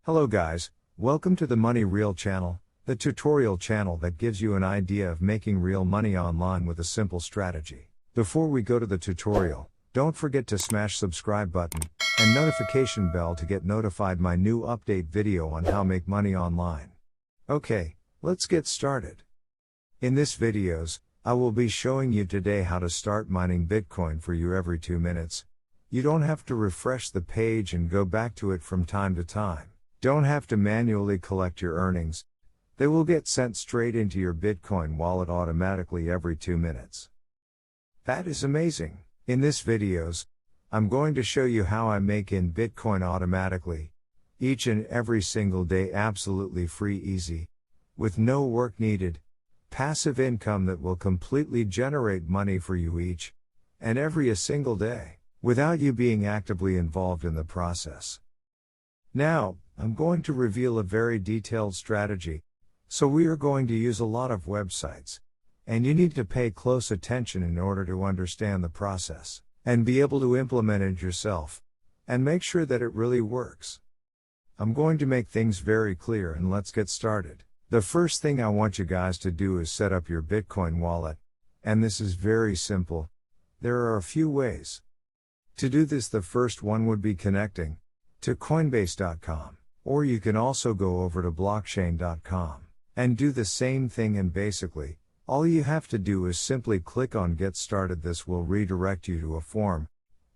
Hello guys, welcome to the Money Real channel, the tutorial channel that gives you an idea of making real money online with a simple strategy. Before we go to the tutorial, don't forget to smash subscribe button and notification bell to get notified my new update video on how make money online. Okay, let's get started. In this videos, I will be showing you today how to start mining Bitcoin for you every 2 minutes. You don't have to refresh the page and go back to it from time to time. Don't have to manually collect your earnings. They will get sent straight into your Bitcoin wallet automatically every 2 minutes. That is amazing. In this videos, I'm going to show you how I make in Bitcoin automatically, each and every single day absolutely free easy, with no work needed, passive income that will completely generate money for you each and every single day, without you being actively involved in the process. Now, I'm going to reveal a very detailed strategy, so we are going to use a lot of websites, and you need to pay close attention in order to understand the process, and be able to implement it yourself, and make sure that it really works. I'm going to make things very clear and let's get started. The first thing I want you guys to do is set up your Bitcoin wallet, and this is very simple. There are a few ways. To do this, the first one would be connecting to Coinbase.com, or you can also go over to blockchain.com and do the same thing, and basically, all you have to do is simply click on Get Started. This will redirect you to a form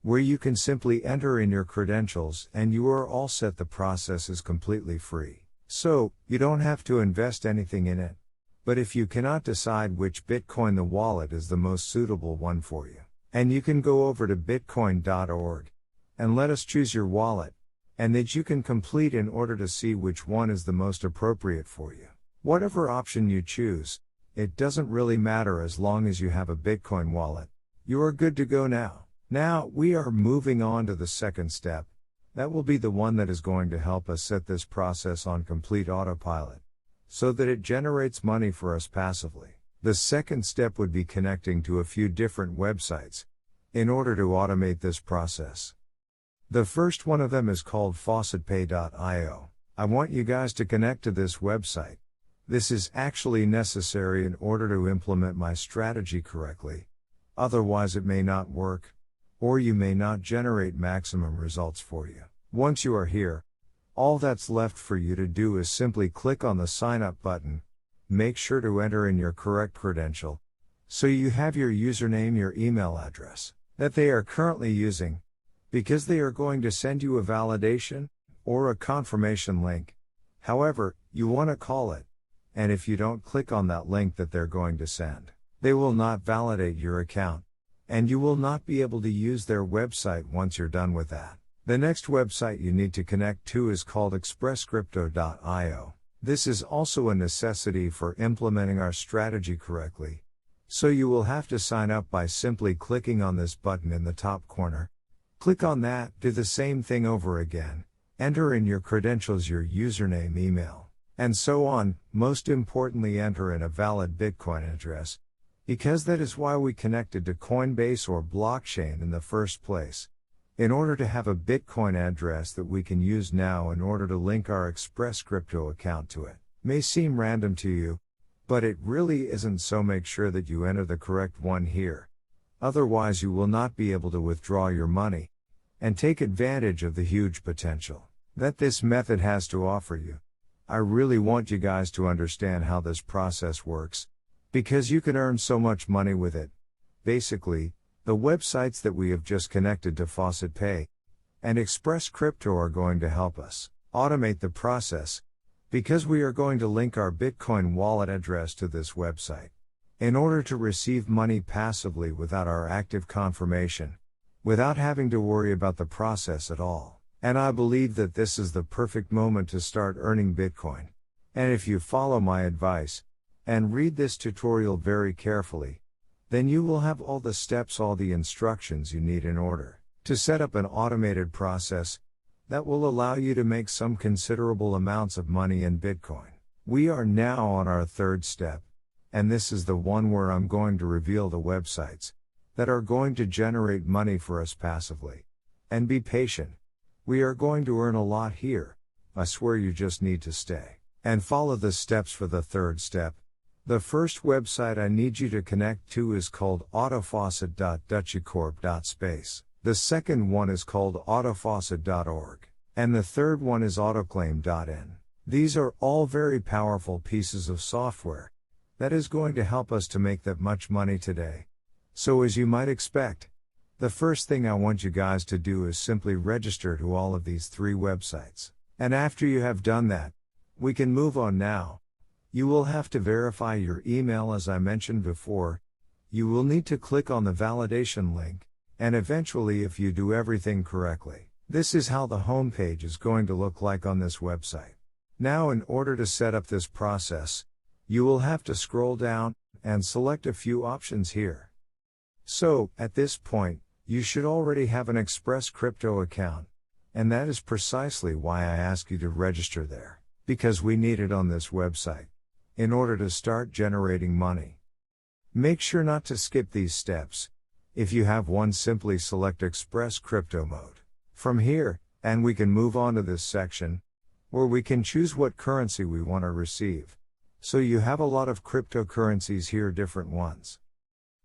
where you can simply enter in your credentials and you are all set. The process is completely free, so you don't have to invest anything in it. But if you cannot decide which Bitcoin the wallet is the most suitable one for you, and you can go over to bitcoin.org and let us choose your wallet, and that you can complete in order to see which one is the most appropriate for you. Whatever option you choose, it doesn't really matter as long as you have a Bitcoin wallet. You are good to go now. Now, we are moving on to the second step. That will be the one that is going to help us set this process on complete autopilot, so that it generates money for us passively. The second step would be connecting to a few different websites in order to automate this process. The first one of them is called faucetpay.io. I want you guys to connect to this website. This is actually necessary in order to implement my strategy correctly. Otherwise it may not work, or you may not generate maximum results for you. Once you are here, all that's left for you to do is simply click on the sign up button. Make sure to enter in your correct credential, so you have your username, your email address that they are currently using, because they are going to send you a validation or a confirmation link, however you want to call it. And if you don't click on that link that they're going to send, they will not validate your account, and you will not be able to use their website once you're done with that. The next website you need to connect to is called expresscrypto.io. This is also a necessity for implementing our strategy correctly. So you will have to sign up by simply clicking on this button in the top corner. Click on that, do the same thing over again, enter in your credentials, your username, email, and so on. Most importantly, enter in a valid Bitcoin address, because that is why we connected to Coinbase or blockchain in the first place. In order to have a Bitcoin address that we can use now in order to link our Express Crypto account to it. May seem random to you, but it really isn't, so make sure that you enter the correct one here. Otherwise you will not be able to withdraw your money and take advantage of the huge potential that this method has to offer you. I really want you guys to understand how this process works, because you can earn so much money with it. Basically, the websites that we have just connected to FaucetPay and Express Crypto are going to help us automate the process, because we are going to link our Bitcoin wallet address to this website in order to receive money passively without our active confirmation, without having to worry about the process at all. And I believe that this is the perfect moment to start earning Bitcoin. And if you follow my advice and read this tutorial very carefully, then you will have all the steps, all the instructions you need in order to set up an automated process that will allow you to make some considerable amounts of money in Bitcoin. We are now on our third step, and this is the one where I'm going to reveal the websites that are going to generate money for us passively. And be patient. We are going to earn a lot here, I swear you just need to stay and follow the steps for the third step. The first website I need you to connect to is called autofaucet.dutchicorp.space. The second one is called autofaucet.org. And the third one is autoclaim.in. These are all very powerful pieces of software that is going to help us to make that much money today. So as you might expect, the first thing I want you guys to do is simply register to all of these three websites. And after you have done that, we can move on now. You will have to verify your email as I mentioned before. You will need to click on the validation link, and eventually if you do everything correctly, this is how the home page is going to look like on this website. Now in order to set up this process, you will have to scroll down and select a few options here. So, at this point, you should already have an Express Crypto account, and that is precisely why I ask you to register there, because we need it on this website in order to start generating money. Make sure not to skip these steps. If you have one, simply select Express Crypto mode. From here, and we can move on to this section, where we can choose what currency we want to receive. So you have a lot of cryptocurrencies here, different ones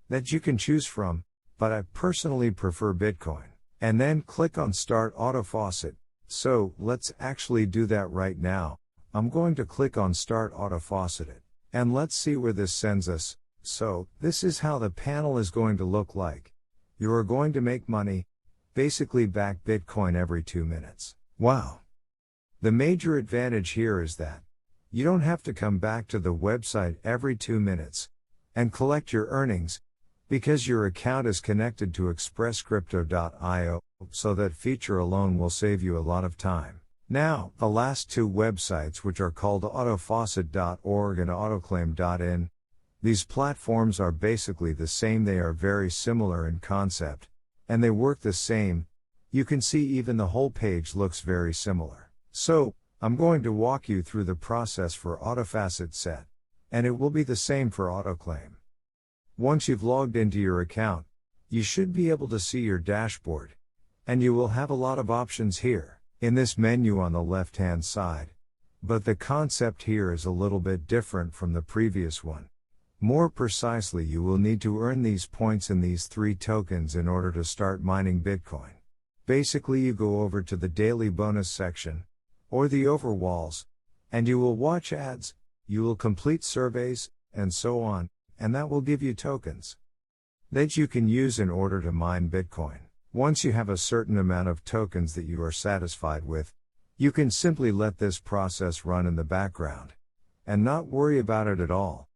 that you can choose from, but I personally prefer Bitcoin. And then click on Start Auto Faucet. So, let's actually do that right now. I'm going to click on Start Auto Faucet, and let's see where this sends us. So, this is how the panel is going to look like. You are going to make money, basically back Bitcoin every 2 minutes. Wow! The major advantage here is that you don't have to come back to the website every 2 minutes and collect your earnings, because your account is connected to expresscrypto.io, so that feature alone will save you a lot of time. Now, the last two websites, which are called autofaucet.org and autoclaim.in, these platforms are basically the same. They are very similar in concept, and they work the same. You can see even the whole page looks very similar. So, I'm going to walk you through the process for AutoFaucet, and it will be the same for AutoClaim. Once you've logged into your account, you should be able to see your dashboard, and you will have a lot of options here in this menu on the left-hand side. But the concept here is a little bit different from the previous one. More precisely, you will need to earn these points in these 3 tokens in order to start mining Bitcoin. Basically, you go over to the daily bonus section, or the overwalls, and you will watch ads, you will complete surveys, and so on, and that will give you tokens that you can use in order to mine Bitcoin. Once you have a certain amount of tokens that you are satisfied with, you can simply let this process run in the background and not worry about it at all.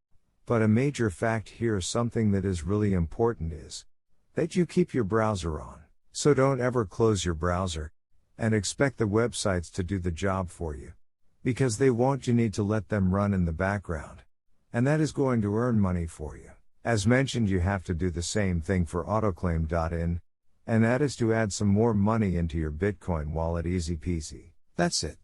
But a major fact here, something that is really important, is that you keep your browser on. So don't ever close your browser and expect the websites to do the job for you, because they won't. You need to let them run in the background, and that is going to earn money for you. As mentioned, you have to do the same thing for autoclaim.in, and that is to add some more money into your Bitcoin wallet. Easy peasy. That's it.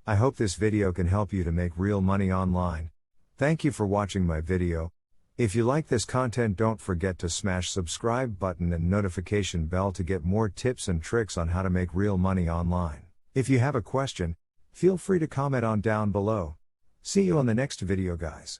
I hope this video can help you to make real money online. Thank you for watching my video. If you like this content, don't forget to smash subscribe button and notification bell to get more tips and tricks on how to make real money online. If you have a question, feel free to comment on down below. See you on the next video, guys.